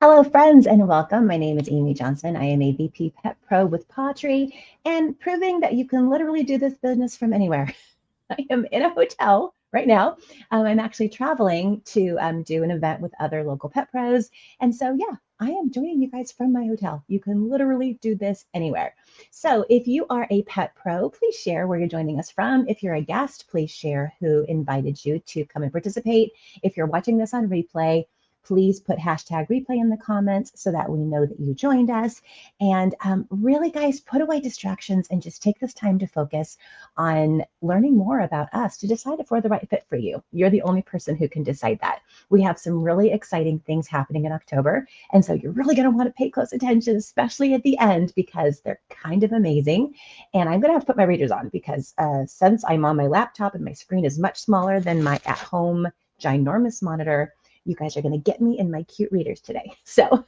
Hello, friends, and welcome. My name is Amy Johnson. I am a VP Pet Pro with pawTree and proving that you can literally do this business from anywhere. I am in a hotel right now. I'm actually traveling to do an event with other local pet pros. And so, yeah, I am joining you guys from my hotel. You can literally do this anywhere. So, if you are a pet pro, please share where you're joining us from. If you're a guest, please share who invited you to come and participate. If you're watching this on replay, please put hashtag replay in the comments so that we know that you joined us. And really, guys, put away distractions and just take this time to focus on learning more about us to decide if we're the right fit for you. You're the only person who can decide that. We have some really exciting things happening in October. And so you're really going to want to pay close attention, especially at the end, because they're kind of amazing. And I'm going to have to put my readers on because since I'm on my laptop and my screen is much smaller than my at-home ginormous monitor, you guys are going to get me in my cute readers today. So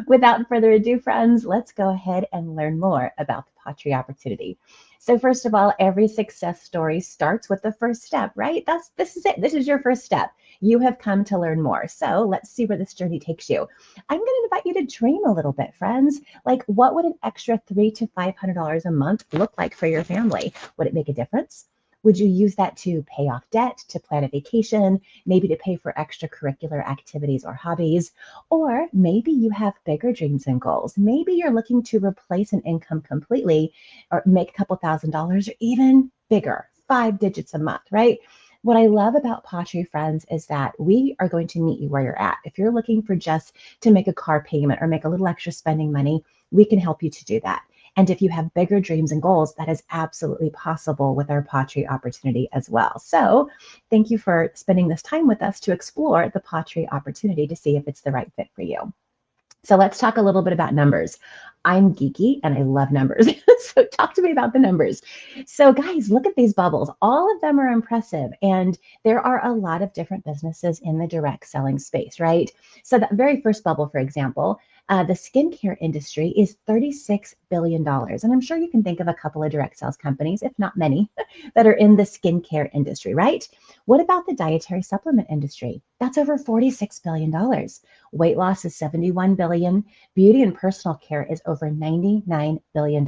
without further ado, friends, let's go ahead and learn more about the pawTree opportunity. So first of all, every success story starts with the first step, right? This is it. This is your first step. You have come to learn more. So let's see where this journey takes you. I'm going to invite you to dream a little bit, friends. Like, what would an extra $300 to $500 a month look like for your family? Would it make a difference? Would you use that to pay off debt, to plan a vacation, maybe to pay for extracurricular activities or hobbies? Or maybe you have bigger dreams and goals. Maybe you're looking to replace an income completely or make a couple $1,000s or even bigger, 5 digits a month, right? What I love about pawTree, friends, is that we are going to meet you where you're at. If you're looking for just to make a car payment or make a little extra spending money, we can help you to do that. And if you have bigger dreams and goals, that is absolutely possible with our pawTree opportunity as well. So thank you for spending this time with us to explore the pawTree opportunity to see if it's the right fit for you. So let's talk a little bit about numbers. I'm geeky and I love numbers. So talk to me about the numbers. So guys, look at these bubbles. All of them are impressive. And there are a lot of different businesses in the direct selling space, right? So that very first bubble, for example, the skincare industry is $36 billion. And I'm sure you can think of a couple of direct sales companies, if not many, that are in the skincare industry, right? What about the dietary supplement industry? That's over $46 billion. Weight loss is $71 billion. Beauty and personal care is over $99 billion.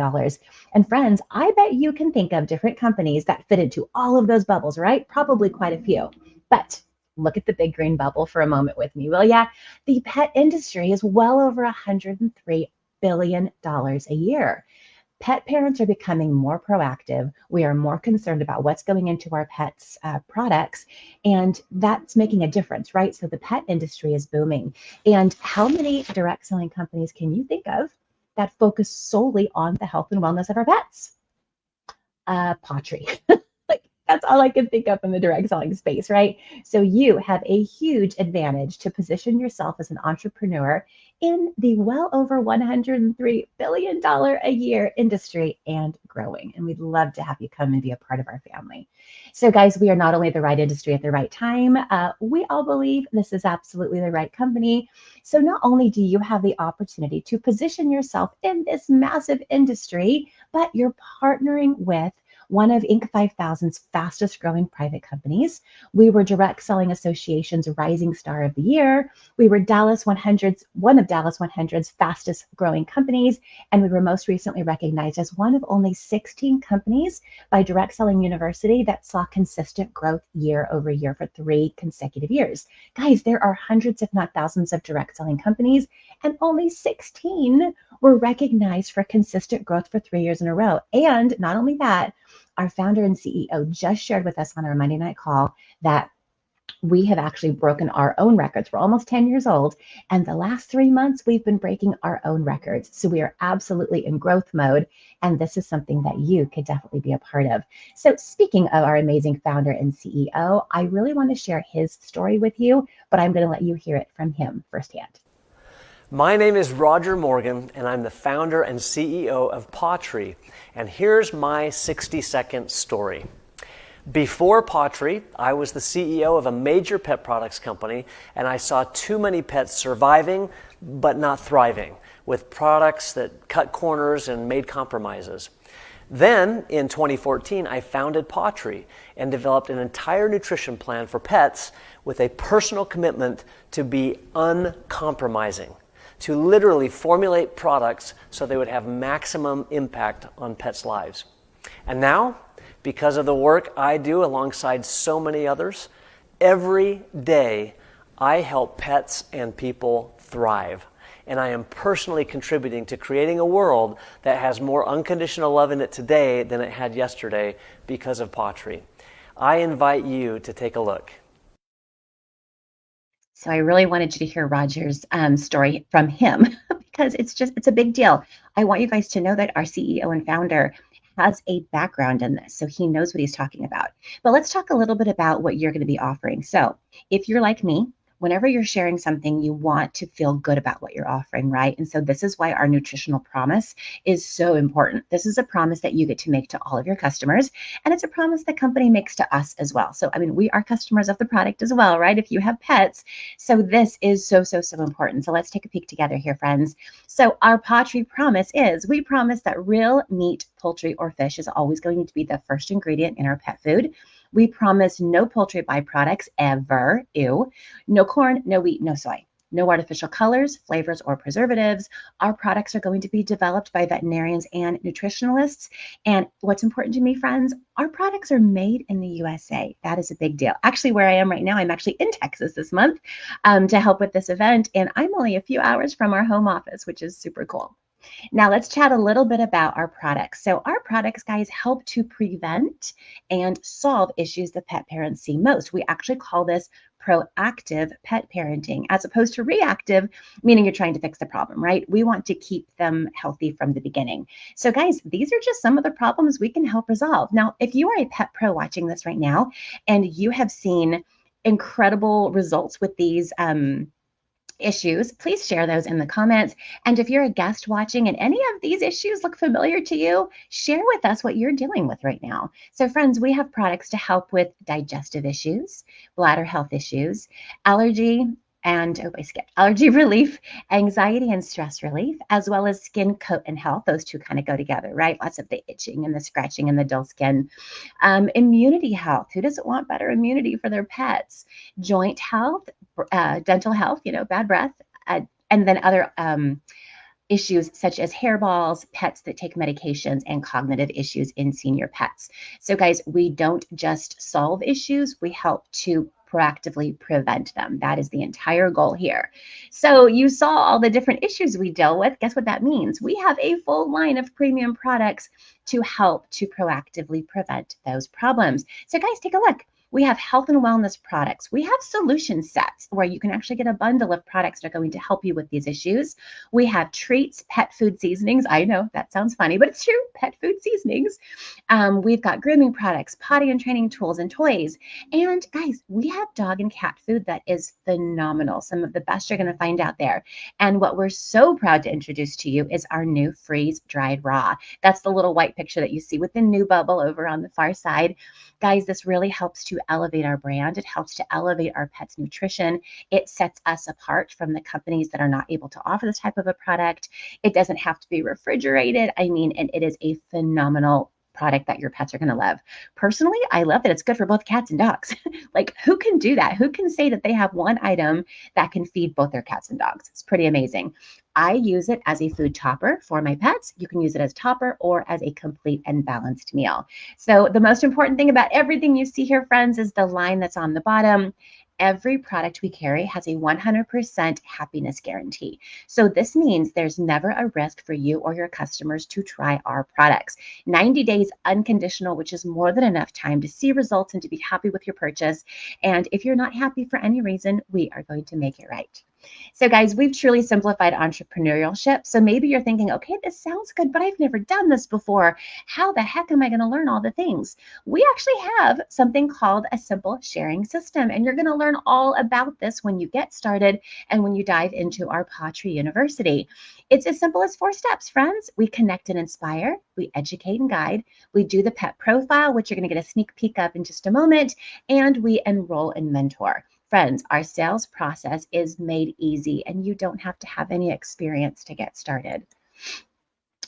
And friends, I bet you can think of different companies that fit into all of those bubbles, right? Probably quite a few. But look at the big green bubble for a moment with me, will ya? The pet industry is well over $103 billion a year. Pet parents are becoming more proactive. We are more concerned about what's going into our pets' products, and that's making a difference, right? So the pet industry is booming. And how many direct selling companies can you think of that focus solely on the health and wellness of our pets? pawTree. Like, that's all I can think of in the direct selling space, right? So you have a huge advantage to position yourself as an entrepreneur in the well over $103 billion a year industry and growing. And we'd love to have you come and be a part of our family. So guys, we are not only the right industry at the right time, we all believe this is absolutely the right company. So not only do you have the opportunity to position yourself in this massive industry, but you're partnering with one of Inc. 5000's fastest growing private companies. We were Direct Selling Association's Rising Star of the Year. We were one of Dallas 100's fastest growing companies. And we were most recently recognized as one of only 16 companies by Direct Selling University that saw consistent growth year over year for 3 consecutive years. Guys, there are hundreds, if not thousands, of direct selling companies, and only 16 were recognized for consistent growth for 3 years in a row. And not only that, our founder and CEO just shared with us on our Monday night call that we have actually broken our own records. We're almost 10 years old. And the last 3 months, we've been breaking our own records. So we are absolutely in growth mode. And this is something that you could definitely be a part of. So speaking of our amazing founder and CEO, I really want to share his story with you, but I'm going to let you hear it from him firsthand. My name is Roger Morgan, and I'm the founder and CEO of pawTree. And here's my 60-second story. Before pawTree, I was the CEO of a major pet products company, and I saw too many pets surviving but not thriving, with products that cut corners and made compromises. Then, in 2014, I founded pawTree and developed an entire nutrition plan for pets with a personal commitment to be uncompromising. to literally formulate products so they would have maximum impact on pets' lives. And now, because of the work I do alongside so many others, every day I help pets and people thrive. And I am personally contributing to creating a world that has more unconditional love in it today than it had yesterday because of pawTree. I invite you to take a look. So I really wanted you to hear Roger's story from him because it's a big deal. I want you guys to know that our CEO and founder has a background in this, so he knows what he's talking about. But let's talk a little bit about what you're going to be offering. So if you're like me, whenever you're sharing something, you want to feel good about what you're offering, right? And so this is why our nutritional promise is so important. This is a promise that you get to make to all of your customers, and it's a promise the company makes to us as well. So, I mean, we are customers of the product as well, right? If you have pets. So this is so important. So let's take a peek together here, friends. So our pawTree promise is, we promise that real meat, poultry, or fish is always going to be the first ingredient in our pet food. We promise no poultry byproducts ever, ew, no corn, no wheat, no soy, no artificial colors, flavors, or preservatives. Our products are going to be developed by veterinarians and nutritionalists. And what's important to me, friends, our products are made in the USA. That is a big deal. Actually, where I am right now, I'm actually in Texas this month to help with this event. And I'm only a few hours from our home office, which is super cool. Now let's chat a little bit about our products. So our products, guys, help to prevent and solve issues that pet parents see most. We actually call this proactive pet parenting as opposed to reactive, meaning you're trying to fix the problem, right? We want to keep them healthy from the beginning. So guys, these are just some of the problems we can help resolve. Now, if you are a pet pro watching this right now and you have seen incredible results with these issues, please share those in the comments. And if you're a guest watching and any of these issues look familiar to you, share with us what you're dealing with right now. So friends, we have products to help with digestive issues, bladder health issues, allergy, and I skipped allergy relief, anxiety and stress relief, as well as skin, coat, and health. Those two kind of go together, right? Lots of the itching and the scratching and the dull skin. Immunity health. Who doesn't want better immunity for their pets? Joint health, dental health, bad breath, and then other issues such as hairballs, pets that take medications, and cognitive issues in senior pets. So guys, we don't just solve issues, we help to proactively prevent them. That is the entire goal here. So you saw all the different issues we deal with. Guess what that means? We have a full line of premium products to help to proactively prevent those problems. So guys, take a look. We have health and wellness products. We have solution sets where you can actually get a bundle of products that are going to help you with these issues. We have treats, pet food seasonings. I know that sounds funny, but it's true, pet food seasonings. We've got grooming products, potty and training tools, and toys. And guys, we have dog and cat food that is phenomenal. Some of the best you're going to find out there. And what we're so proud to introduce to you is our new freeze dried raw. That's the little white picture that you see with the new bubble over on the far side. Guys, this really helps to elevate our brand. It helps to elevate our pets' nutrition. It sets us apart from the companies that are not able to offer this type of a product. It doesn't have to be refrigerated. And it is a phenomenal product that your pets are going to love. Personally, I love that it's good for both cats and dogs. Like, who can do that? Who can say that they have one item that can feed both their cats and dogs? It's pretty amazing. I use it as a food topper for my pets. You can use it as topper or as a complete and balanced meal. So the most important thing about everything you see here, friends, is the line that's on the bottom. Every product we carry has a 100% happiness guarantee. So this means there's never a risk for you or your customers to try our products. 90 days unconditional, which is more than enough time to see results and to be happy with your purchase. And if you're not happy for any reason, we are going to make it right. So guys, we've truly simplified entrepreneurship. So maybe you're thinking, okay, this sounds good, but I've never done this before. How the heck am I going to learn all the things? We actually have something called a simple sharing system, and you're going to learn all about this when you get started and when you dive into our pawTree University. It's as simple as 4 steps, friends. We connect and inspire, we educate and guide, we do the pet profile, which you're going to get a sneak peek of in just a moment, and we enroll and mentor. Friends, our sales process is made easy and you don't have to have any experience to get started.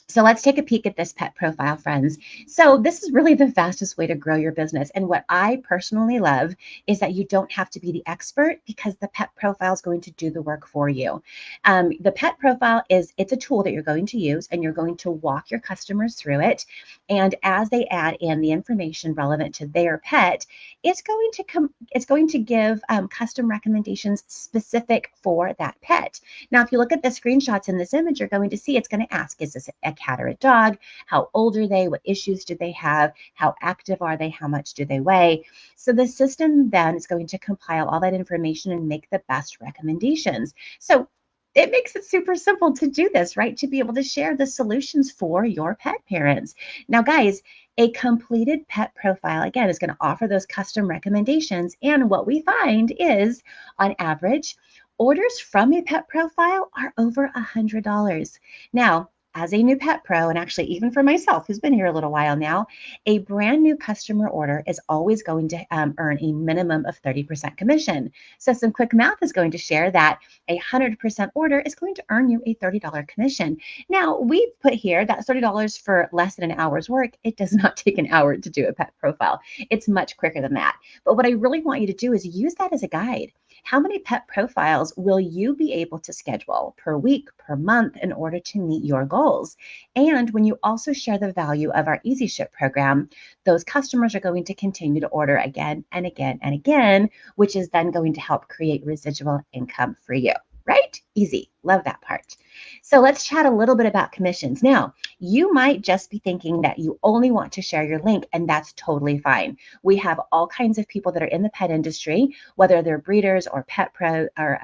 So let's take a peek at this pet profile, friends. So this is really the fastest way to grow your business. And what I personally love is that you don't have to be the expert because the pet profile is going to do the work for you. The pet profile it's a tool that you're going to use and you're going to walk your customers through it. And as they add in the information relevant to their pet, it's going to give custom recommendations specific for that pet. Now, if you look at the screenshots in this image, you're going to see it's going to ask, is this a cat or a dog? How old are they? What issues do they have? How active are they? How much do they weigh? So the system then is going to compile all that information and make the best recommendations. So it makes it super simple to do this, right? To be able to share the solutions for your pet parents. Now, guys, a completed pet profile, again, is going to offer those custom recommendations. And what we find is, on average, orders from a pet profile are over $100. Now, as a new pet pro, and actually even for myself, who's been here a little while now, a brand new customer order is always going to earn a minimum of 30% commission. So some quick math is going to share that a 100% order is going to earn you a $30 commission. Now, we put here that $30 for less than an hour's work. It does not take an hour to do a pet profile. It's much quicker than that. But what I really want you to do is use that as a guide. How many pet profiles will you be able to schedule per week, per month in order to meet your goals? And when you also share the value of our Easy Ship program, those customers are going to continue to order again and again and again, which is then going to help create residual income for you. Right? Easy. Love that part. So let's chat a little bit about commissions. Now, you might just be thinking that you only want to share your link, and that's totally fine. We have all kinds of people that are in the pet industry, whether they're breeders or pet pro or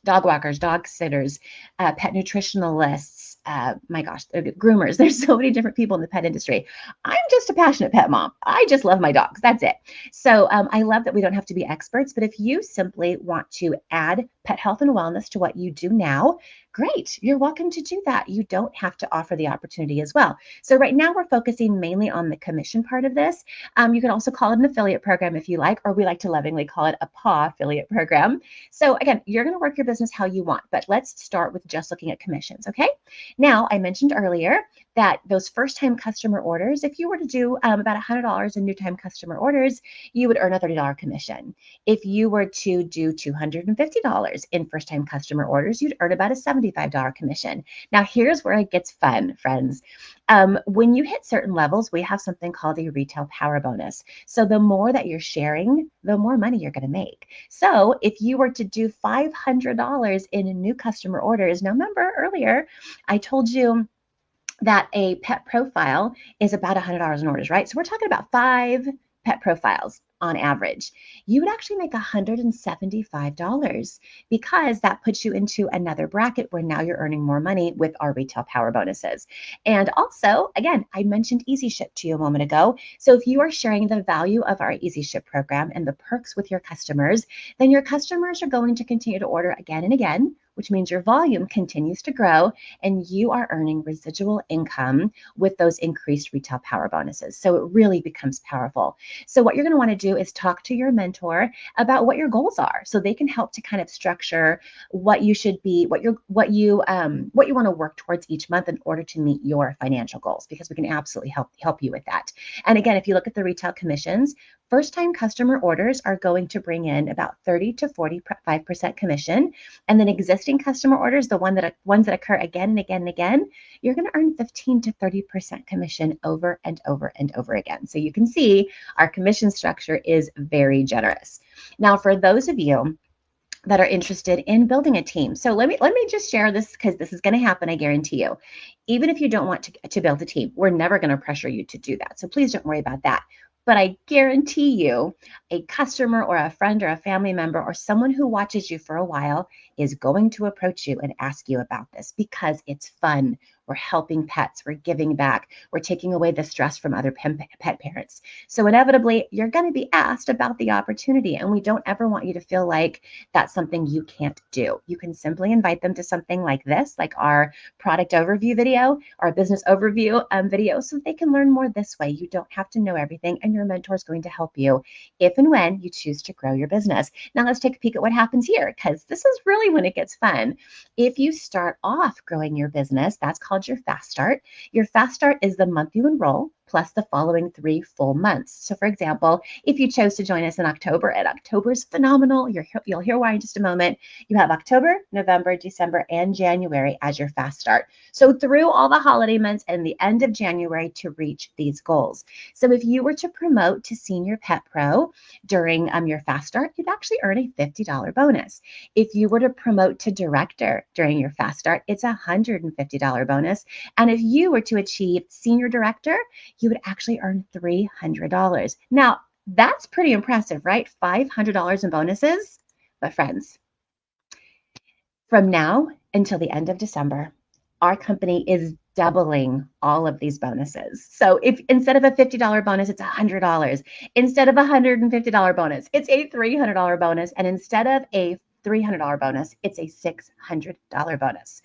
dog walkers, dog sitters, pet nutritionalists, my gosh, groomers. There's so many different people in the pet industry. I'm just a passionate pet mom. I just love my dogs. That's it. So I love that we don't have to be experts, but if you simply want to add pet health and wellness to what you do now, great. You're welcome to do that. You don't have to offer the opportunity as well. So right now we're focusing mainly on the commission part of this. You can also call it an affiliate program if you like, or we like to lovingly call it a PAW affiliate program. So again, you're going to work your business how you want, but let's start with just looking at commissions, okay? Now, I mentioned earlier that those first-time customer orders, if you were to do about $100 in new-time customer orders, you would earn a $30 commission. If you were to do $250 in first-time customer orders, you'd earn about a $75 commission. Now, here's where it gets fun, friends. When you hit certain levels, we have something called a retail power bonus. So the more that you're sharing, the more money you're going to make. So if you were to do $500 in new customer orders, now remember earlier, I told you that a pet profile is about $100 in orders, right? So we're talking about 5 pet profiles on average. You would actually make $175 because that puts you into another bracket where now you're earning more money with our retail power bonuses. And also, again, I mentioned Easy Ship to you a moment ago. So if you are sharing the value of our Easy Ship program and the perks with your customers, then your customers are going to continue to order again and again, which means your volume continues to grow and you are earning residual income with those increased retail power bonuses. So it really becomes powerful. So what you're going to want to do is talk to your mentor about what your goals are, so they can help to kind of structure what you should be, what you want to work towards each month in order to meet your financial goals, because we can absolutely help you with that. And again, if you look at the retail commissions, first-time customer orders are going to bring in about 30 to 45% commission, and then existing customer orders, the ones that occur again and again and again, you're going to earn 15 to 30% commission over and over and over again. So you can see our commission structure is very generous. Now, for those of you that are interested in building a team. So let me just share this, because this is going to happen, I guarantee you. Even if you don't want to build a team, we're never going to pressure you to do that. So please don't worry about that. But I guarantee you, a customer or a friend or a family member or someone who watches you for a while is going to approach you and ask you about this, because it's fun. We're helping pets. We're giving back. We're taking away the stress from other pet parents. So inevitably, you're going to be asked about the opportunity, and we don't ever want you to feel like that's something you can't do. You can simply invite them to something like this, like our product overview video, our business overview video, so they can learn more this way. You don't have to know everything, and your mentor is going to help you if and when you choose to grow your business. Now let's take a peek at what happens here, because this is really when it gets fun. If you start off growing your business, that's called called your fast start. Your fast start is the month you enroll plus the following 3 full months. So for example, if you chose to join us in October, and October is phenomenal, you'll hear why in just a moment, you have October, November, December, and January as your fast start. So through all the holiday months and the end of January to reach these goals. So if you were to promote to Senior Pet Pro during your fast start, you'd actually earn a $50 bonus. If you were to promote to Director during your fast start, it's a $150 bonus. And if you were to achieve Senior Director, you would actually earn $300. Now, that's pretty impressive, right? $500 in bonuses. But friends, from now until the end of December, our company is doubling all of these bonuses. So if instead of a $50 bonus, it's $100. Instead of a $150 bonus, it's a $300 bonus. And instead of a $300 bonus, it's a $600 bonus.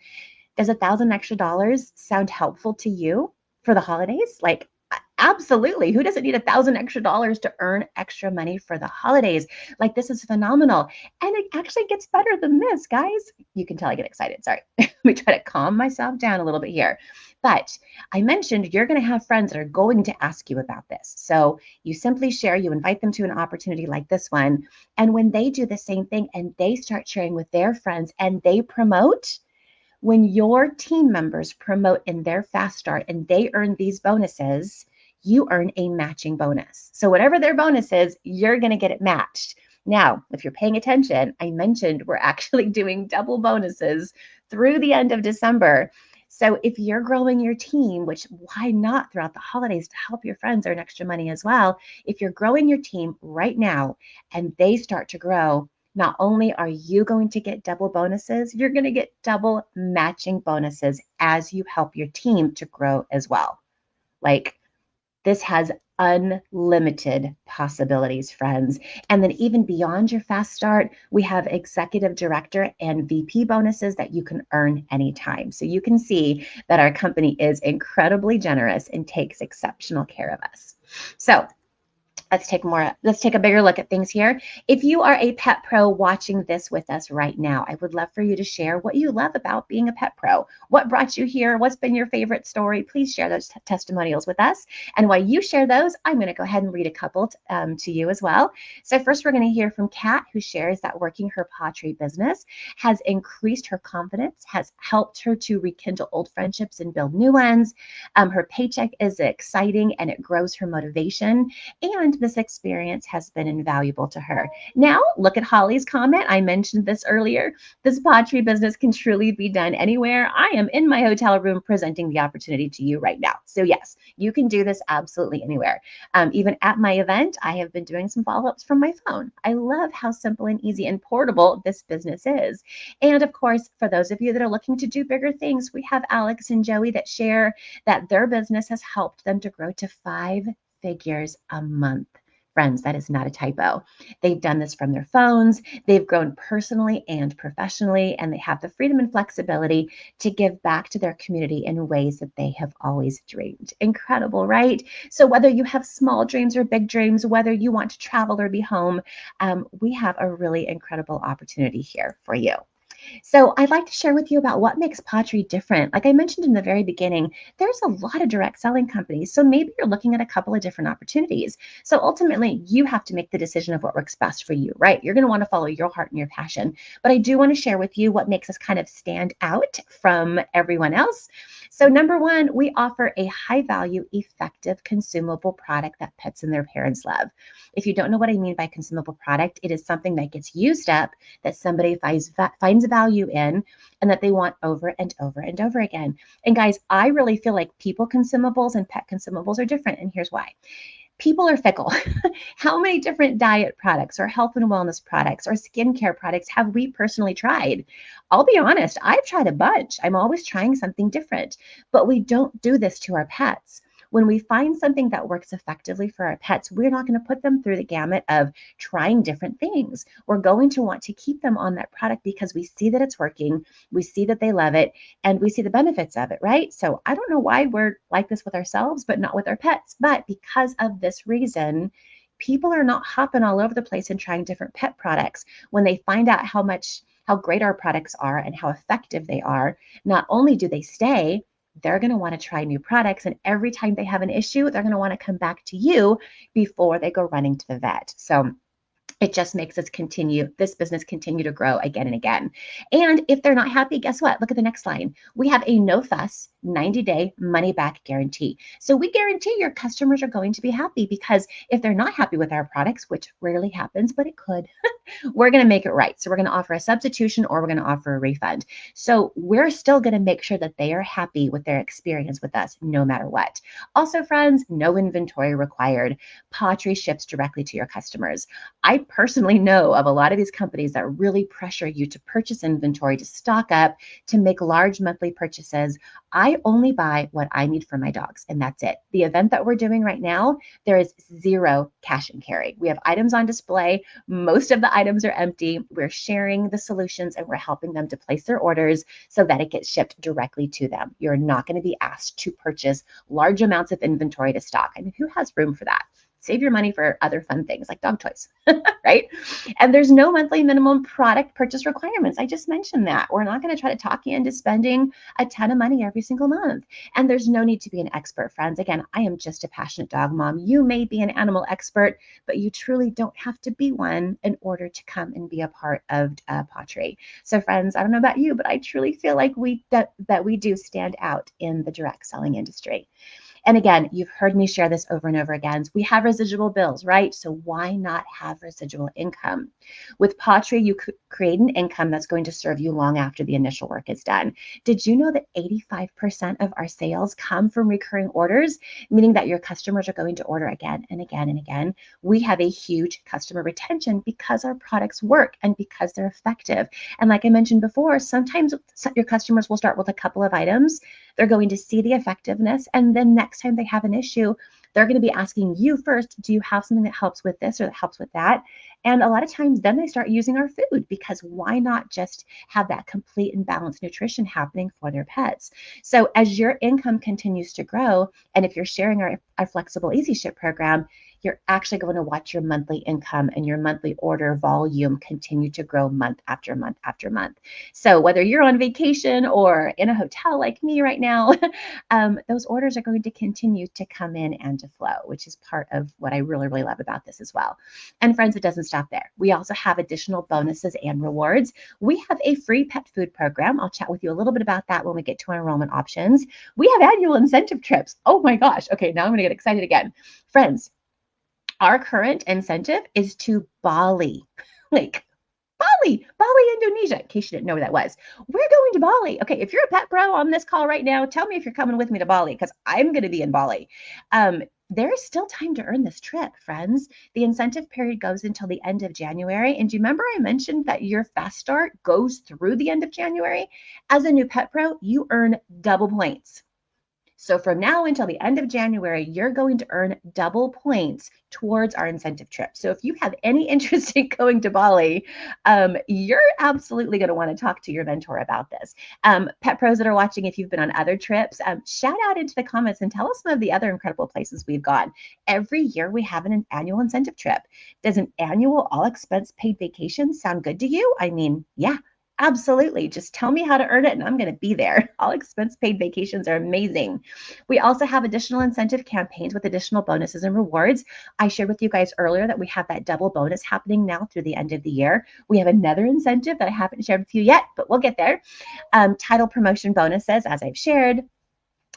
Does $1,000 extra dollars sound helpful to you for the holidays? Like, absolutely. Who doesn't need $1,000 extra dollars to earn extra money for the holidays? Like, this is phenomenal. And it actually gets better than this, guys. You can tell I get excited. Sorry. Let me try to calm myself down a little bit here. But I mentioned you're going to have friends that are going to ask you about this. So you simply share, you invite them to an opportunity like this one. And when they do the same thing and they start sharing with their friends and they promote, when your team members promote in their fast start and they earn these bonuses, you earn a matching bonus. So whatever their bonus is, you're going to get it matched. Now, if you're paying attention, I mentioned we're actually doing double bonuses through the end of December. So if you're growing your team, which why not throughout the holidays to help your friends earn extra money as well? If you're growing your team right now and they start to grow, not only are you going to get double bonuses, you're going to get double matching bonuses as you help your team to grow as well. Like, this has unlimited possibilities, friends. And then even beyond your fast start, we have executive director and VP bonuses that you can earn anytime. So you can see that our company is incredibly generous and takes exceptional care of us. So let's take a bigger look at things here. If you are a pet pro watching this with us right now, I would love for you to share what you love about being a pet pro. What brought you here? What's been your favorite story? Please share those testimonials with us. And while you share those, I'm going to go ahead and read a couple to you as well. So first, we're going to hear from Kat, who shares that working her pawTree business has increased her confidence, has helped her to rekindle old friendships and build new ones. Her paycheck is exciting and it grows her motivation. And this experience has been invaluable to her. Now, look at Holly's comment. I mentioned this earlier. This pawTree business can truly be done anywhere. I am in my hotel room presenting the opportunity to you right now. So yes, you can do this absolutely anywhere. Even at my event, I have been doing some follow-ups from my phone. I love how simple and easy and portable this business is. And of course, for those of you that are looking to do bigger things, we have Alex and Joey that share that their business has helped them to grow to 5 figures a month. Friends, that is not a typo. They've done this from their phones. They've grown personally and professionally, and they have the freedom and flexibility to give back to their community in ways that they have always dreamed. Incredible, right? So whether you have small dreams or big dreams, whether you want to travel or be home, we have a really incredible opportunity here for you. So I'd like to share with you about what makes pawTree different. Like I mentioned in the very beginning, there's a lot of direct selling companies. So maybe you're looking at a couple of different opportunities. So ultimately, you have to make the decision of what works best for you, right? You're going to want to follow your heart and your passion. But I do want to share with you what makes us kind of stand out from everyone else. So number one, we offer a high value, effective, consumable product that pets and their parents love. If you don't know what I mean by consumable product, it is something that gets used up, that somebody finds value in, and that they want over and over and over again. And guys, I really feel like people consumables and pet consumables are different. And here's why. People are fickle. How many different diet products or health and wellness products or skincare products have we personally tried? I'll be honest, I've tried a bunch. I'm always trying something different, but we don't do this to our pets. When we find something that works effectively for our pets, we're not going to put them through the gamut of trying different things. We're going to want to keep them on that product because we see that it's working, we see that they love it, and we see the benefits of it, right? So I don't know why we're like this with ourselves, but not with our pets. But because of this reason, people are not hopping all over the place and trying different pet products. When they find out how great our products are and how effective they are, not only do they stay, they're going to want to try new products. And every time they have an issue, they're going to want to come back to you before they go running to the vet. So it just makes this business continue to grow again and again. And if they're not happy, guess what? Look at the next line. We have a no fuss 90-day money back guarantee. So we guarantee your customers are going to be happy, because if they're not happy with our products, which rarely happens, but it could, we're going to make it right. So we're going to offer a substitution, or we're going to offer a refund. So we're still going to make sure that they are happy with their experience with us no matter what. Also, friends, no inventory required. pawTree ships directly to your customers. I personally know of a lot of these companies that really pressure you to purchase inventory, to stock up, to make large monthly purchases. I only buy what I need for my dogs, and that's it. The event that we're doing right now, there is zero cash and carry. We have items on display. Most of the items are empty. We're sharing the solutions, and we're helping them to place their orders so that it gets shipped directly to them. You're not going to be asked to purchase large amounts of inventory to stock. I mean, who has room for that? Save your money for other fun things like dog toys, right? And there's no monthly minimum product purchase requirements. I just mentioned that. We're not going to try to talk you into spending a ton of money every single month. And there's no need to be an expert, friends. Again, I am just a passionate dog mom. You may be an animal expert, but you truly don't have to be one in order to come and be a part of pawTree. So friends, I don't know about you, but I truly feel like that we do stand out in the direct selling industry. And again, you've heard me share this over and over again. We have residual bills, right? So why not have residual income? With pawTree, you could create an income that's going to serve you long after the initial work is done. Did you know that 85% of our sales come from recurring orders, meaning that your customers are going to order again and again and again? We have a huge customer retention because our products work and because they're effective. And like I mentioned before, sometimes your customers will start with a couple of items. They're going to see the effectiveness, and then next time they have an issue, they're going to be asking you first, do you have something that helps with this or that helps with that? And a lot of times then they start using our food, because why not just have that complete and balanced nutrition happening for their pets? So as your income continues to grow, and if you're sharing our flexible easy ship program, you're actually going to watch your monthly income and your monthly order volume continue to grow month after month after month. So whether you're on vacation or in a hotel like me right now, those orders are going to continue to come in and to flow, which is part of what I really, really love about this as well. And friends, it doesn't stop there. We also have additional bonuses and rewards. We have a free pet food program. I'll chat with you a little bit about that when we get to our enrollment options. We have annual incentive trips. Oh my gosh. Okay, now I'm going to get excited again. Friends, our current incentive is to Bali. Like, Bali, Indonesia, in case you didn't know where that was. We're going to Bali. Okay, if you're a pet pro on this call right now, tell me if you're coming with me to Bali, because I'm going to be in Bali. There is still time to earn this trip, friends. The incentive period goes until the end of January. And do you remember I mentioned that your fast start goes through the end of January? As a new pet pro, you earn double points. So from now until the end of January, you're going to earn double points towards our incentive trip. So if you have any interest in going to Bali, you're absolutely going to want to talk to your mentor about this. Pet pros that are watching, if you've been on other trips, shout out into the comments and tell us some of the other incredible places we've gone. Every year we have an annual incentive trip. Does an annual all expense paid vacation sound good to you? I mean, yeah. Absolutely. Just tell me how to earn it and I'm going to be there. All expense paid vacations are amazing. We also have additional incentive campaigns with additional bonuses and rewards. I shared with you guys earlier that we have that double bonus happening now through the end of the year. We have another incentive that I haven't shared with you yet, but we'll get there. Title promotion bonuses, as I've shared.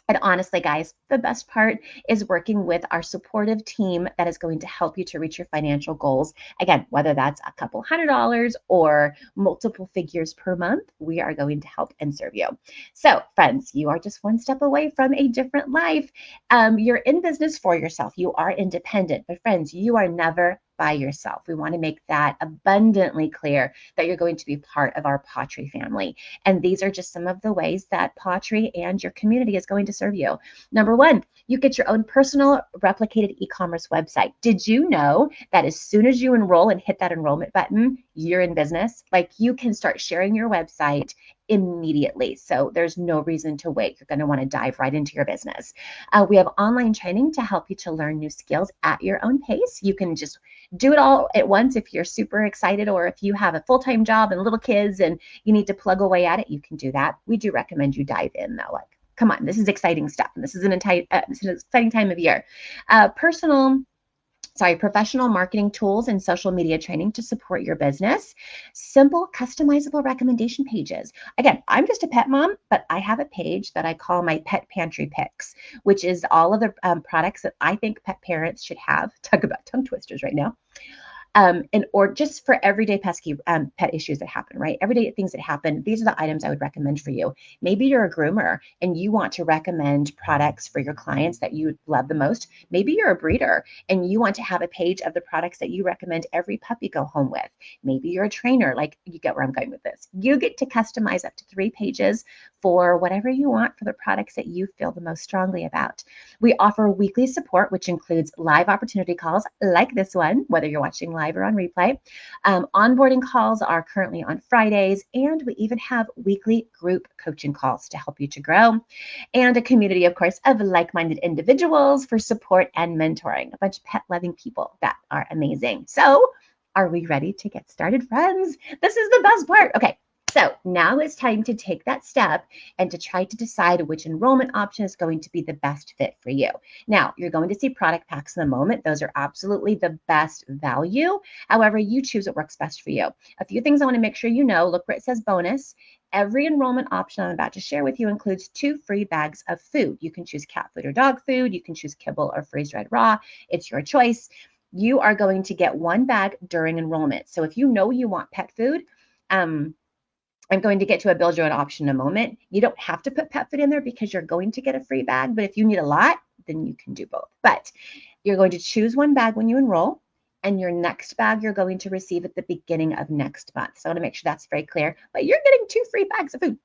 And honestly, guys, the best part is working with our supportive team that is going to help you to reach your financial goals. Again, whether that's a couple $100s or multiple figures per month, we are going to help and serve you. So friends, you are just one step away from a different life. You're in business for yourself. You are independent, but friends, you are never by yourself. We want to make that abundantly clear that you're going to be part of our pawTree family. And these are just some of the ways that pawTree and your community is going to serve you. Number one, you get your own personal replicated e-commerce website. Did you know that as soon as you enroll and hit that enrollment button, you're in business? Like, you can start sharing your website immediately. So there's no reason to wait. You're going to want to dive right into your business. We have online training to help you to learn new skills at your own pace. You can just do it all at once if you're super excited, or if you have a full-time job and little kids and you need to plug away at it, you can do that. We do recommend you dive in though, like Come on, this is exciting stuff. This is an exciting time of year. Professional marketing tools and social media training to support your business. Simple, customizable recommendation pages. Again, I'm just a pet mom, but I have a page that I call my pet pantry picks, which is all of the products that I think pet parents should have. Talk about tongue twisters right now. Or just for everyday pesky pet issues that happen, right? Everyday things that happen. These are the items I would recommend for you. Maybe you're a groomer and you want to recommend products for your clients that you love the most. Maybe you're a breeder and you want to have a page of the products that you recommend every puppy go home with. Maybe you're a trainer, like you get where I'm going with this. You get to customize up to 3 pages for whatever you want for the products that you feel the most strongly about. We offer weekly support, which includes live opportunity calls like this one, whether you're watching live or on replay. Onboarding calls are currently on Fridays, and we even have weekly group coaching calls to help you to grow. And a community, of course, of like-minded individuals for support and mentoring. A bunch of pet-loving people that are amazing. So, are we ready to get started, friends? This is the best part. Okay. So now it's time to take that step and to try to decide which enrollment option is going to be the best fit for you. Now, you're going to see product packs in a moment. Those are absolutely the best value. However, you choose what works best for you. A few things I want to make sure you know. Look where it says bonus. Every enrollment option I'm about to share with you includes 2 free bags of food. You can choose cat food or dog food. You can choose kibble or freeze-dried raw. It's your choice. You are going to get 1 bag during enrollment. So if you know you want pet food, I'm going to get to a build your own option in a moment. You don't have to put pet food in there because you're going to get a free bag, but if you need a lot, then you can do both. But you're going to choose 1 bag when you enroll, and your next bag you're going to receive at the beginning of next month. So I want to make sure that's very clear, but you're getting 2 free bags of food.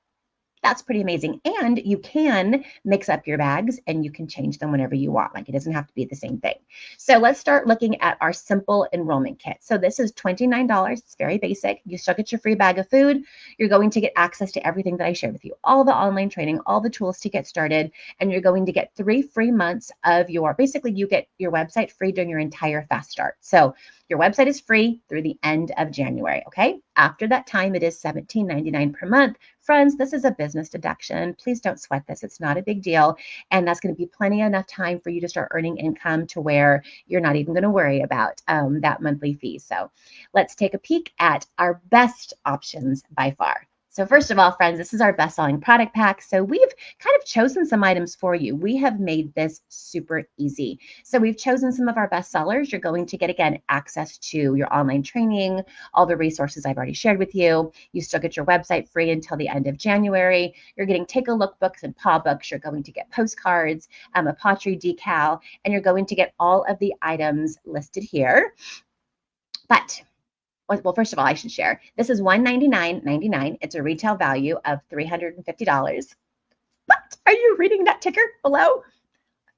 That's pretty amazing. And you can mix up your bags and you can change them whenever you want. Like it doesn't have to be the same thing. So let's start looking at our simple enrollment kit. So this is $29. It's very basic. You still get your free bag of food. You're going to get access to everything that I shared with you, all the online training, all the tools to get started. And you're going to get 3 free months of basically you get your website free during your entire fast start. So your website is free through the end of January, okay? After that time, it is $17.99 per month. Friends, this is a business deduction. Please don't sweat this. It's not a big deal. And that's going to be plenty enough time for you to start earning income to where you're not even going to worry about that monthly fee. So let's take a peek at our best options by far. So first of all, friends, this is our best-selling product pack. So we've kind of chosen some items for you. We have made this super easy. So we've chosen some of our best sellers. You're going to get, again, access to your online training, all the resources I've already shared with you. You still get your website free until the end of January. You're getting Take a Look books and paw books. You're going to get postcards, a pawTree decal, and you're going to get all of the items listed here. But well, first of all, I should share. This is $199.99. It's a retail value of $350. But are you reading that ticker below?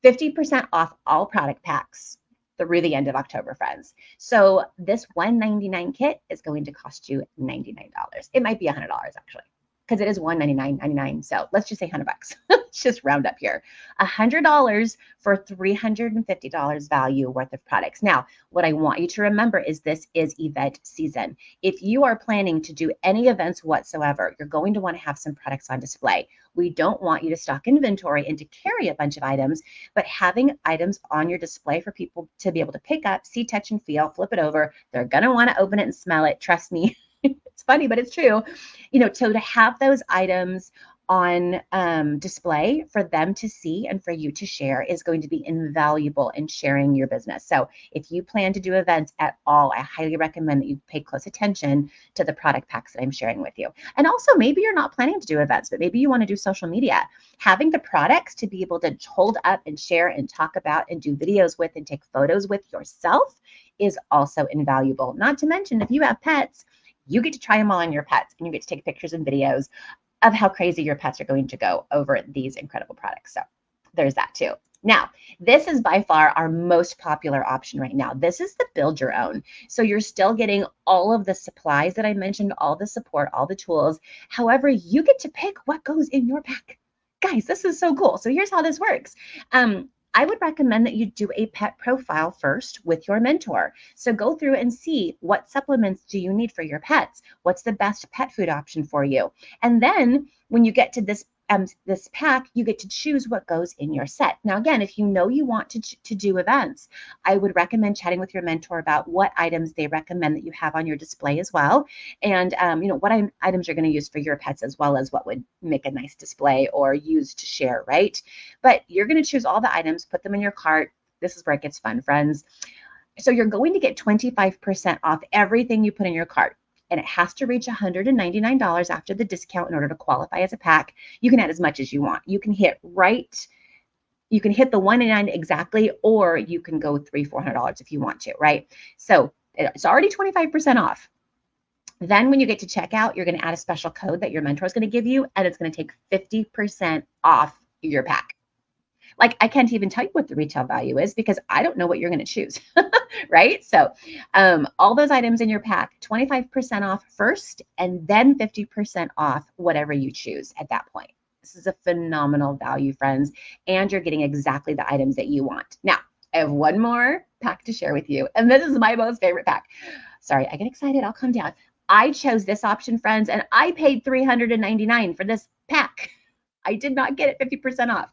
50% off all product packs through the end of October, friends. So this $199 kit is going to cost you $99. It might be $100 actually, because it is $199.99. So let's just say $100. Let's just round up here. $100 for $350 value worth of products. Now, what I want you to remember is this is event season. If you are planning to do any events whatsoever, you're going to want to have some products on display. We don't want you to stock inventory and to carry a bunch of items, but having items on your display for people to be able to pick up, see, touch, and feel, flip it over. They're going to want to open it and smell it. Trust me. It's funny, but it's true. So to have those items on display for them to see and for you to share is going to be invaluable in sharing your business. So if you plan to do events at all, I highly recommend that you pay close attention to the product packs that I'm sharing with you. And also, maybe you're not planning to do events, but maybe you want to do social media. Having the products to be able to hold up and share and talk about and do videos with and take photos with yourself is also invaluable. Not to mention, if you have pets, you get to try them all on your pets and you get to take pictures and videos of how crazy your pets are going to go over these incredible products. So there's that too. Now, this is by far our most popular option right now. This is the build your own. So you're still getting all of the supplies that I mentioned, all the support, all the tools. However, you get to pick what goes in your pack. Guys, this is so cool. So here's how this works. I would recommend that you do a pet profile first with your mentor. So go through and see what supplements do you need for your pets? What's the best pet food option for you? And then when you get to this this pack, you get to choose what goes in your set. Now, again, if you know you want to do events, I would recommend chatting with your mentor about what items they recommend that you have on your display as well. And, what items you're going to use for your pets as well as what would make a nice display or use to share, right? But you're going to choose all the items, put them in your cart. This is where it gets fun, friends. So you're going to get 25% off everything you put in your cart. And it has to reach $199 after the discount in order to qualify as a pack. You can add as much as you want. You can hit the $199 exactly, or you can go $300-$400 if you want to, right? So it's already 25% off. Then when you get to checkout, you're going to add a special code that your mentor is going to give you, and it's going to take 50% off your pack. Like, I can't even tell you what the retail value is because I don't know what you're going to choose, right? So all those items in your pack, 25% off first, and then 50% off whatever you choose at that point. This is a phenomenal value, friends, and you're getting exactly the items that you want. Now, I have one more pack to share with you, and this is my most favorite pack. Sorry, I get excited. I'll calm down. I chose this option, friends, and I paid $399 for this pack. I did not get it 50% off.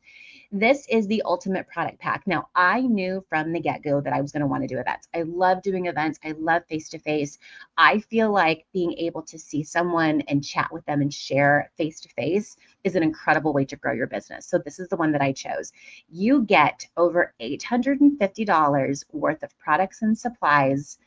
This is the ultimate product pack. Now, I knew from the get-go that I was going to want to do events. I love doing events. I love face-to-face. I feel like being able to see someone and chat with them and share face-to-face is an incredible way to grow your business. So this is the one that I chose. You get over $850 worth of products and supplies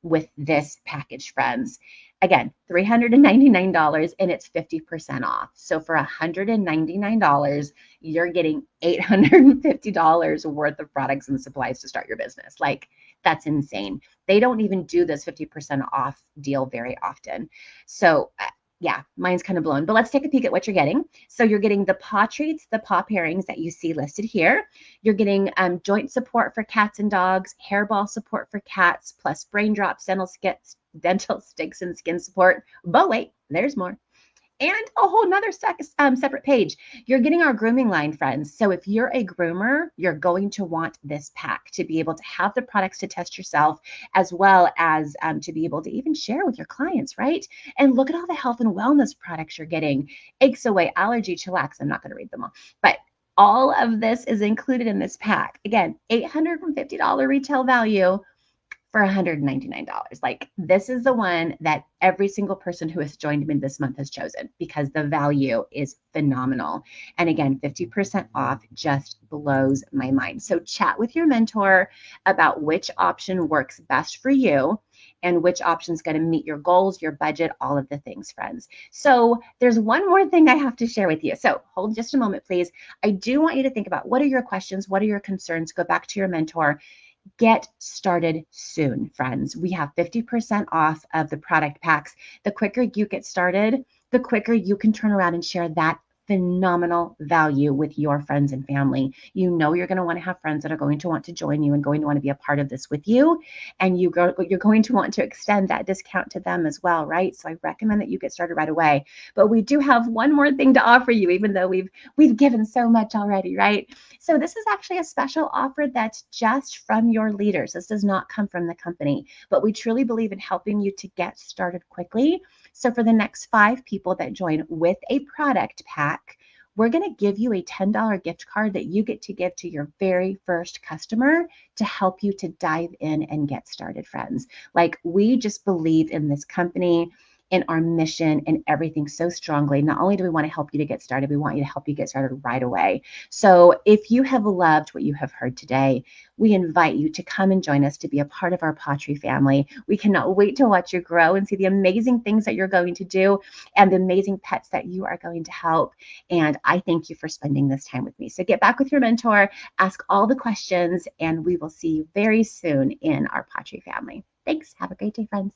with this package, friends. Again, $399 and it's 50% off. So for $199, you're getting $850 worth of products and supplies to start your business. Like, that's insane. They don't even do this 50% off deal very often. So yeah, mine's kind of blown, but let's take a peek at what you're getting. So you're getting the paw treats, the paw pairings that you see listed here. You're getting joint support for cats and dogs, hairball support for cats, plus brain drops, dental sticks and skin support. But wait, there's more. And a whole nother separate page. You're getting our grooming line, friends. So if you're a groomer, you're going to want this pack to be able to have the products to test yourself, as well as to be able to even share with your clients, right? And look at all the health and wellness products you're getting. Aches Away, Allergy, Chillax. I'm not going to read them all, but all of this is included in this pack. Again, $850 retail value for $199. Like, this is the one that every single person who has joined me this month has chosen because the value is phenomenal. And again, 50% off just blows my mind. So chat with your mentor about which option works best for you and which option is going to meet your goals, your budget, all of the things, friends. So there's one more thing I have to share with you. So hold just a moment, please. I do want you to think about, what are your questions? What are your concerns? Go back to your mentor. Get started soon, friends. We have 50% off of the product packs. The quicker you get started, the quicker you can turn around and share that phenomenal value with your friends and family. You know you're going to want to have friends that are going to want to join you and going to want to be a part of this with you. And you're going to want to extend that discount to them as well, right? So I recommend that you get started right away. But we do have one more thing to offer you, even though we've given so much already, right? So this is actually a special offer that's just from your leaders. This does not come from the company, but we truly believe in helping you to get started quickly. So for the next 5 people that join with a product pack, we're going to give you a $10 gift card that you get to give to your very first customer to help you to dive in and get started, friends. Like, we just believe in this company, in our mission, and everything so strongly. Not only do we want to help you to get started, we want you to help you get started right away. So if you have loved what you have heard today, we invite you to come and join us to be a part of our pawTree family. We cannot wait to watch you grow and see the amazing things that you're going to do and the amazing pets that you are going to help. And I thank you for spending this time with me. So get back with your mentor, ask all the questions, and we will see you very soon in our pawTree family. Thanks. Have a great day, friends.